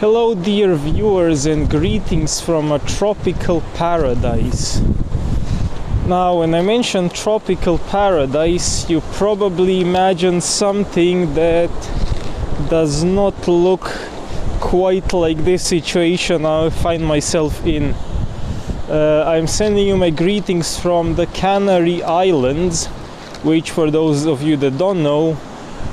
Hello dear viewers and greetings from a tropical paradise. Now when I mention tropical paradise, you probably imagine something that does not look quite like this situation I find myself in. I'm sending you my greetings from the Canary Islands, which for those of you that don't know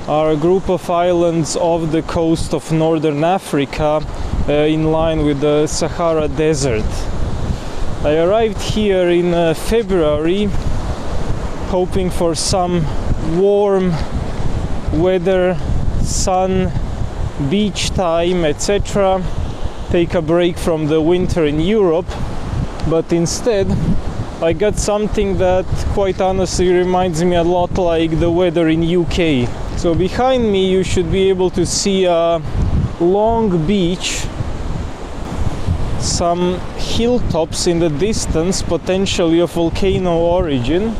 are a group of islands off the coast of northern Africa, in line with the Sahara Desert. I arrived here in February, hoping for some warm weather, sun, beach time, etc. Take a break from the winter in Europe, but instead I got something that quite honestly reminds me a lot like the weather in UK. So behind me you should be able to see a long beach, some hilltops in the distance, potentially of volcano origin,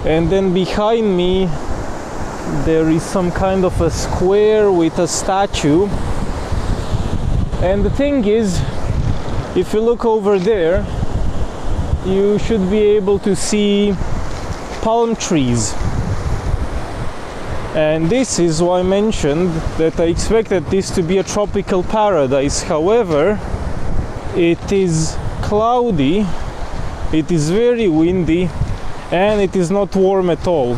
and then behind me there is some kind of a square with a statue. And the thing is, if you look over there, you should be able to see palm trees. And this is why I mentioned that I expected this to be a tropical paradise. However, it is cloudy, it is very windy, and it is not warm at all.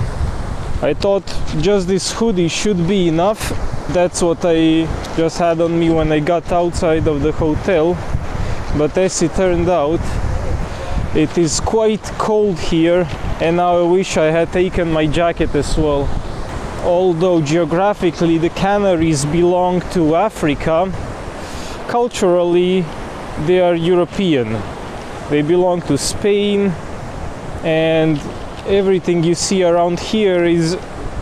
I thought just this hoodie should be enough. That's what I just had on me when I got outside of the hotel. But as it turned out, it is quite cold here, and now I wish I had taken my jacket as well. Although geographically the Canaries belong to Africa, culturally they are European. They belong to Spain, and everything you see around here is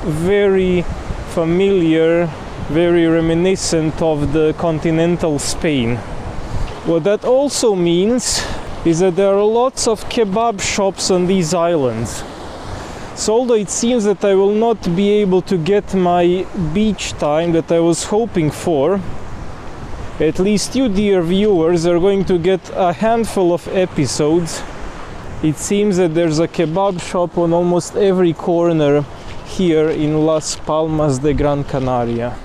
very familiar, very reminiscent of the continental Spain. What that also means is that there are lots of kebab shops on these islands. So although it seems that I will not be able to get my beach time that I was hoping for, at least you dear viewers are going to get a handful of episodes. It seems that there's a kebab shop on almost every corner here in Las Palmas de Gran Canaria.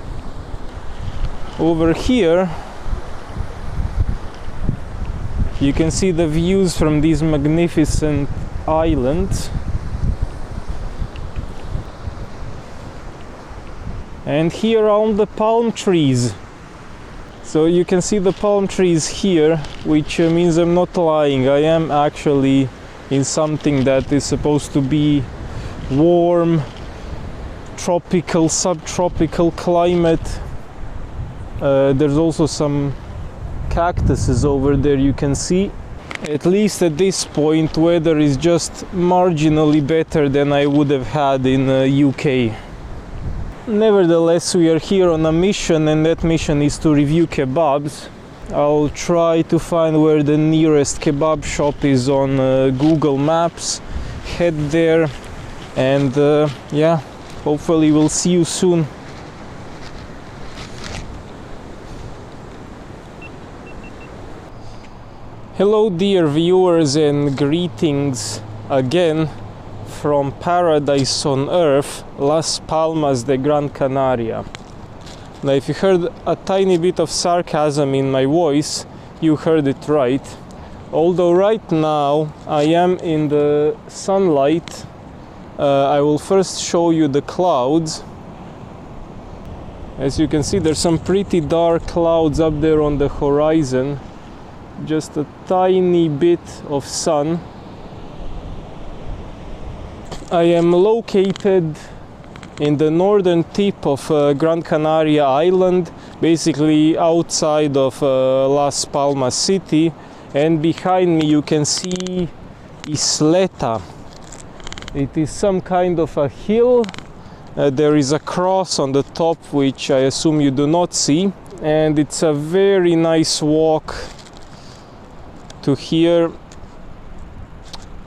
Over here you can see the views from these magnificent islands. And here are all the palm trees. So you can see the palm trees here, which means I'm not lying. I am actually in something that is supposed to be warm, tropical, subtropical climate. There's also some cactuses over there you can see. At least at this point, weather is just marginally better than I would have had in UK. Nevertheless, we are here on a mission, and that mission is to review kebabs. I'll try to find where the nearest kebab shop is on Google Maps, head there, and yeah, hopefully we'll see you soon. Hello dear viewers and greetings again from paradise on earth, Las Palmas de Gran Canaria. Now if you heard a tiny bit of sarcasm in my voice, you heard it right. Although right now I am in the sunlight, I will first show you the clouds. As you can see, there's some pretty dark clouds up there on the horizon. Just a tiny bit of sun. I am located in the northern tip of Gran Canaria Island, basically outside of Las Palmas city, and behind me you can see Isleta. It is some kind of a hill. There is a cross on the top, which I assume you do not see, and it's a very nice walk to here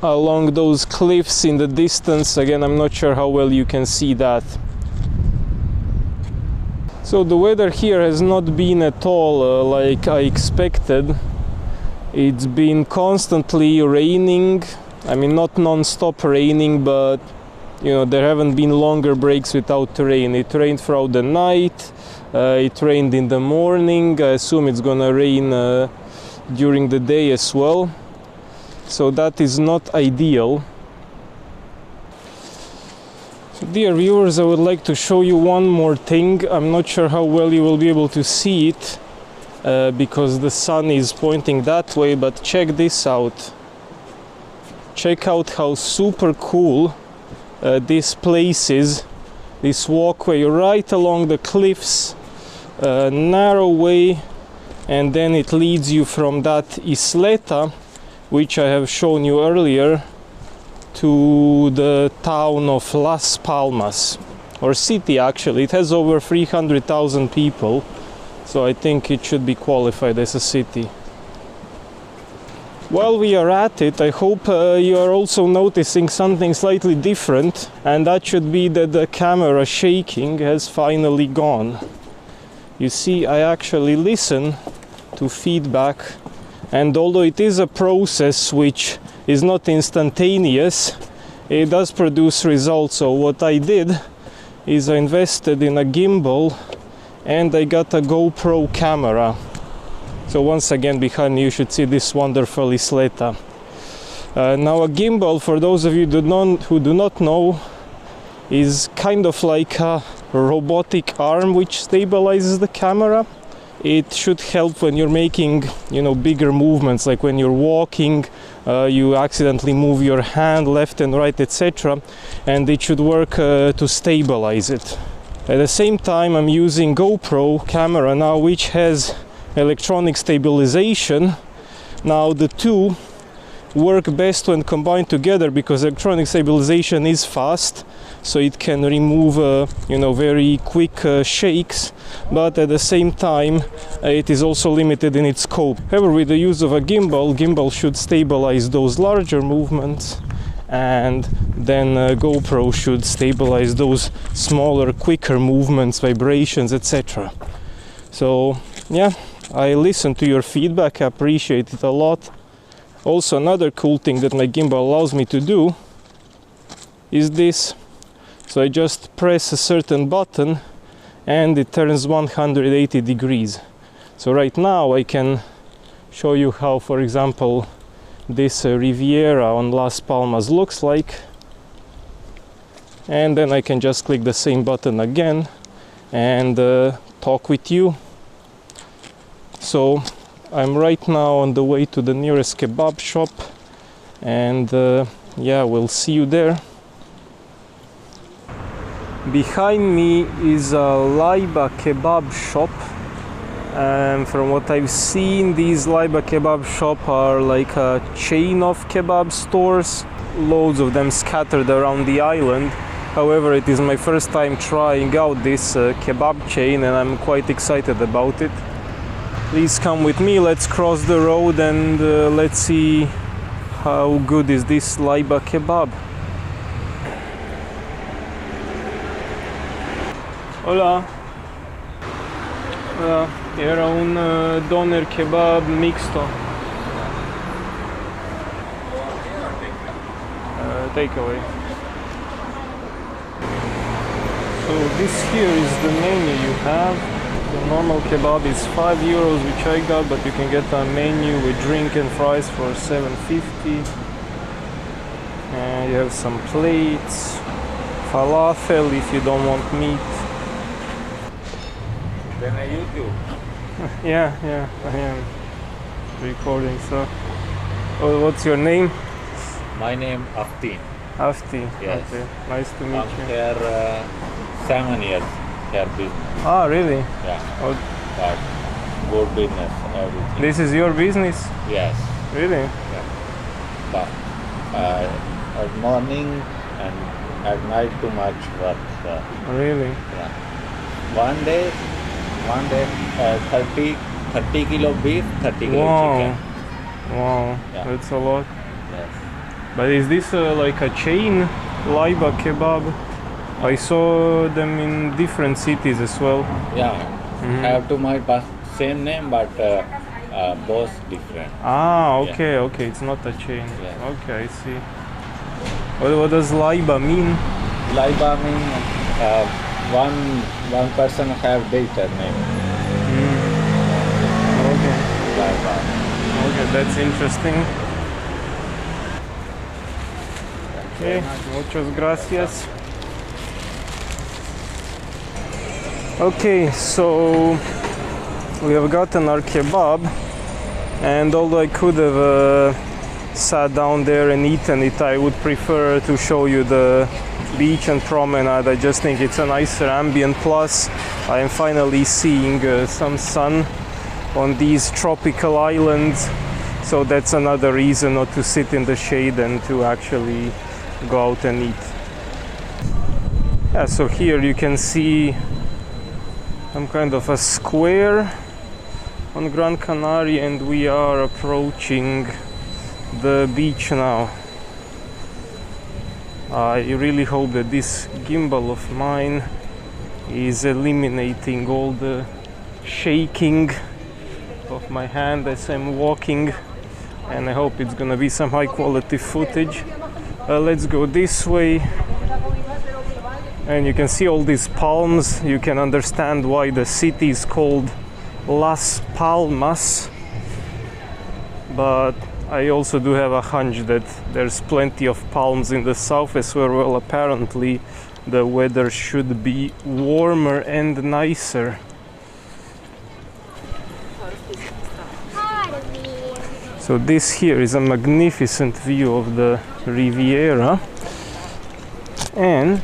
along those cliffs in the distance. Again, I'm not sure how well you can see that. So the weather here has not been at all like I expected. It's been constantly raining. I mean, not non-stop raining, but you know, there haven't been longer breaks without rain. It rained throughout the night, it rained in the morning. I assume it's gonna rain during the day as well. So that is not ideal. So dear viewers, I would like to show you one more thing. I'm not sure how well you will be able to see it because the sun is pointing that way, but check this out. Check out how super cool this place is. This walkway right along the cliffs, narrow way, and then it leads you from that isleta, which I have shown you earlier, to the town of Las Palmas, or city actually. It has over 300,000 people, so I think it should be qualified as a city. While we are at it, I hope you are also noticing something slightly different, and that should be that the camera shaking has finally gone. You see, I actually listen to feedback, and although it is a process which is not instantaneous, it does produce results. So what I did is I invested in a gimbal and I got a GoPro camera. So once again, behind me you should see this wonderful isleta. Now a gimbal, for those of you who do not know, is kind of like a robotic arm which stabilizes the camera. It should help when you're making, you know, bigger movements, like when you're walking, you accidentally move your hand left and right, etc. And it should work to stabilize it. At the same time, I'm using GoPro camera now, which has electronic stabilization. Now the two work best when combined together because electronic stabilization is fast, so it can remove you know, very quick shakes, but at the same time it is also limited in its scope. However, with the use of a gimbal should stabilize those larger movements, and then GoPro should stabilize those smaller, quicker movements, vibrations, etc. So yeah, I listen to your feedback, I appreciate it a lot. Also, another cool thing that my gimbal allows me to do is this. So I just press a certain button and it turns 180 degrees. So right now I can show you how, for example, this Riviera on Las Palmas looks like. And then I can just click the same button again and talk with you. So I'm right now on the way to the nearest kebab shop, and yeah, we'll see you there. Behind me is a Laiba kebab shop, and from what I've seen, these Laiba kebab shop are like a chain of kebab stores, loads of them scattered around the island. However, it is my first time trying out this kebab chain, and I'm quite excited about it. Please come with me, let's cross the road and let's see how good is this Laiba kebab. Hola. Hola. Era un doner kebab mixto. Takeaway. So this here is the menu you have. The normal kebab is €5, which I got, but you can get a menu with drink and fries for $7.50. And you have some plates, falafel if you don't want meat. Then I YouTube. Yeah, I am recording. So, oh, what's your name? My name Afti. Afti. Yes. Okay. Nice to meet I'm you. here 7 years. Here business. Ah, really? Yeah. Oh, But good business, everything. this is your business? Yes. Really? Yeah. But at morning and at night too much work. Really? Yeah. One day 30 kilo beef, 30 kilo chicken. Wow, Yeah. that's a lot. Yes. But is this like a chain, Laiba kebab? I saw them in different cities as well. Yeah, have to my same name, but both different. Ah, okay, okay, it's not a chain. Yeah. Okay, I see. What does Laiba mean? Laiba means one person have data name. Okay, Laiba. okay, that's interesting. Okay, muchas gracias. Okay, so we have gotten our kebab, and although I could have sat down there and eaten it, I would prefer to show you the beach and promenade. I just think it's a nicer ambient, plus I am finally seeing some sun on these tropical islands, so that's another reason not to sit in the shade and to actually go out and eat. Yeah, so here you can see some kind of a square on Gran Canaria, and we are approaching the beach now. I really hope that this gimbal of mine is eliminating all the shaking of my hand as I'm walking, and I hope it's gonna be some high quality footage. Let's go this way, and you can see all these palms. You can understand why the city is called Las Palmas, but I also do have a hunch that there's plenty of palms in the south as well. Well, apparently the weather should be warmer and nicer. So this here is a magnificent view of the Riviera, and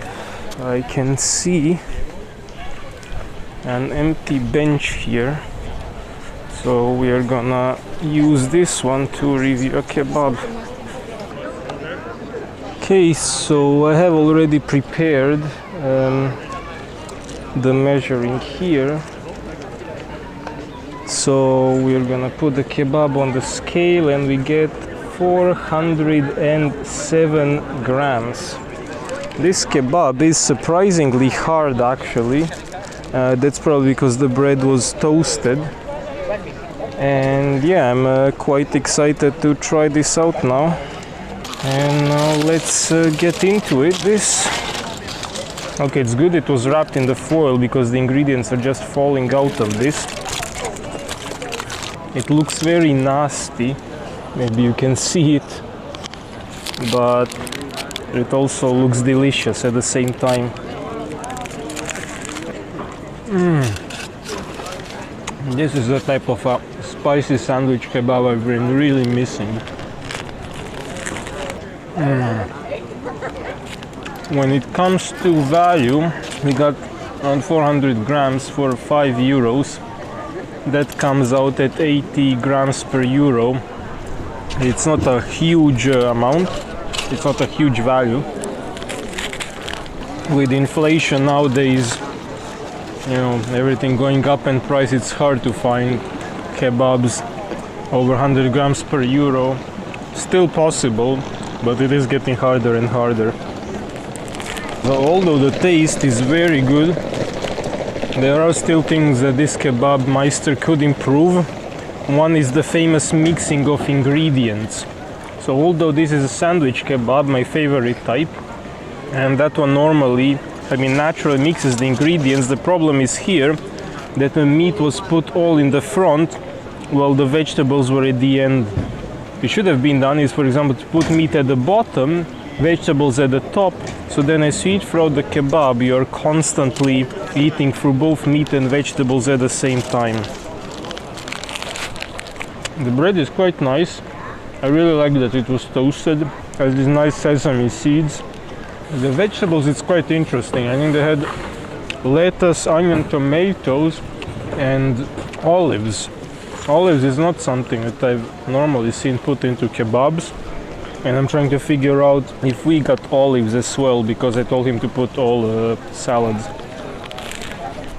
I can see an empty bench here, so we are gonna use this one to review a kebab. Okay, so I have already prepared the measuring here, so we're gonna put the kebab on the scale, and we get 407 grams. This kebab is surprisingly hard, actually. That's probably because the bread was toasted. And yeah, I'm quite excited to try this out now. And now let's get into it. Okay, it's good it was wrapped in the foil, because the ingredients are just falling out of this. It looks very nasty, maybe you can see it, but it also looks delicious at the same time. This is the type of a spicy sandwich kebab I've been really missing. When it comes to value, we got around 400 grams for 5 euros. That comes out at 80 grams per euro. It's not a huge amount, it's not a huge value. With inflation nowadays, you know, everything going up in price, it's hard to find kebabs over 100 grams per euro. Still possible, but it is getting harder and harder. So although the taste is very good, there are still things that this kebab meister could improve. One is the famous mixing of ingredients. So although this is a sandwich kebab, my favorite type, and that one normally, naturally mixes the ingredients, the problem is here that the meat was put all in the front while the vegetables were at the end. It should have been done is, for example, to put meat at the bottom, vegetables at the top, so then as you eat throughout the kebab, you're constantly eating through both meat and vegetables at the same time. The bread is quite nice. I really like that it was toasted. Has these nice sesame seeds. The vegetables, it's quite interesting. I think they had lettuce, onion, tomatoes, and olives. Olives is not something that I've normally seen put into kebabs, and I'm trying to figure out if we got olives as well, because I told him to put all salads.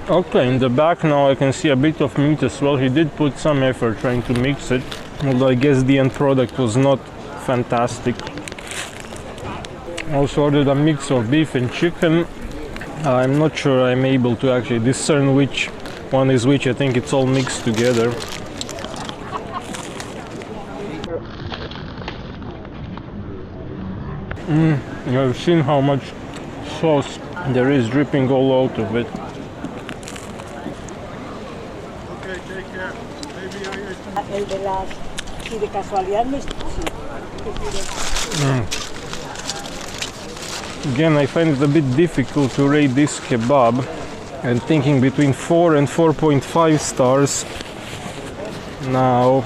Okay, in the back now I can see a bit of meat as well. He did put some effort trying to mix it, although I guess the end product was not fantastic. Also ordered a mix of beef and chicken, I'm not sure I'm able to actually discern which one is which. I think it's all mixed together. I've seen how much sauce there is dripping all out of it. Okay, take care. Maybe I El de las, si de casualidad no es, sí. Again, I find it a bit difficult to rate this kebab. I'm thinking between 4 and 4.5 stars. Now,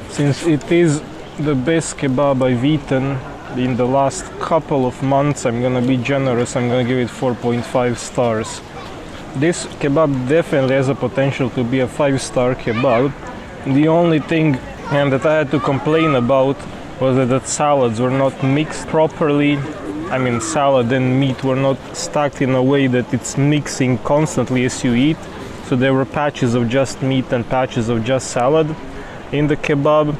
since it is the best kebab I've eaten in the last couple of months, I'm gonna be generous. I'm gonna give it 4.5 stars. This kebab definitely has a potential to be a 5-star kebab. The only thing that I had to complain about was that the salads were not mixed properly. I mean, salad and meat were not stacked in a way that it's mixing constantly as you eat. So there were patches of just meat and patches of just salad in the kebab.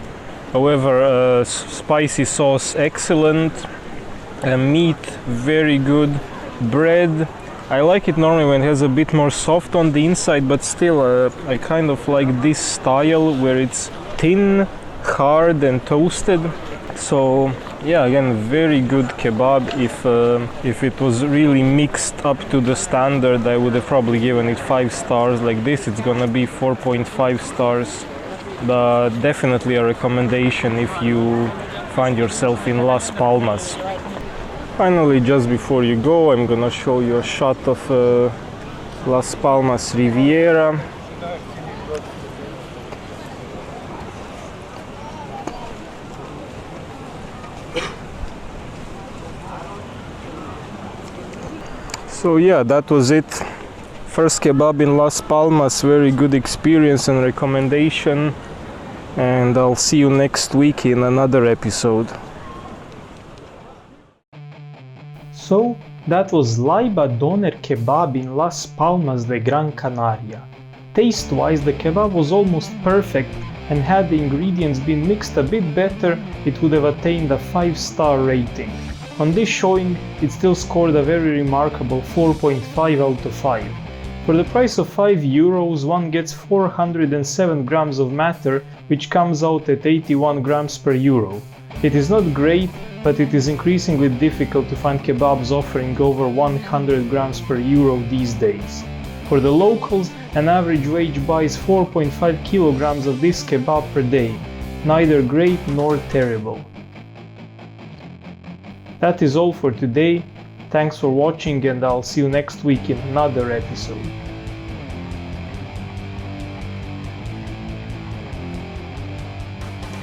However, spicy sauce excellent, meat very good, bread I like it normally when it has a bit more soft on the inside, but still I kind of like this style where it's thin, hard and toasted. So yeah, again, very good kebab. If it was really mixed up to the standard, I would have probably given it 5 stars. Like this, it's gonna be 4.5 stars. But definitely a recommendation if you find yourself in Las Palmas. Finally, just before you go, I'm gonna show you a shot of Las Palmas Riviera. So yeah, that was it. First kebab in Las Palmas, very good experience and recommendation. And I'll see you next week in another episode. So that was Laiba Doner Kebab in Las Palmas de Gran Canaria. Taste-wise, the kebab was almost perfect, and had the ingredients been mixed a bit better, it would have attained a 5-star rating. On this showing, it still scored a very remarkable 4.5 out of 5. For the price of €5, one gets 407 grams of matter, which comes out at 81 grams per euro. It is not great, but it is increasingly difficult to find kebabs offering over 100 grams per euro these days. For the locals, an average wage buys 4.5 kilograms of this kebab per day, neither great nor terrible. That is all for today. Thanks for watching, and I'll see you next week in another episode.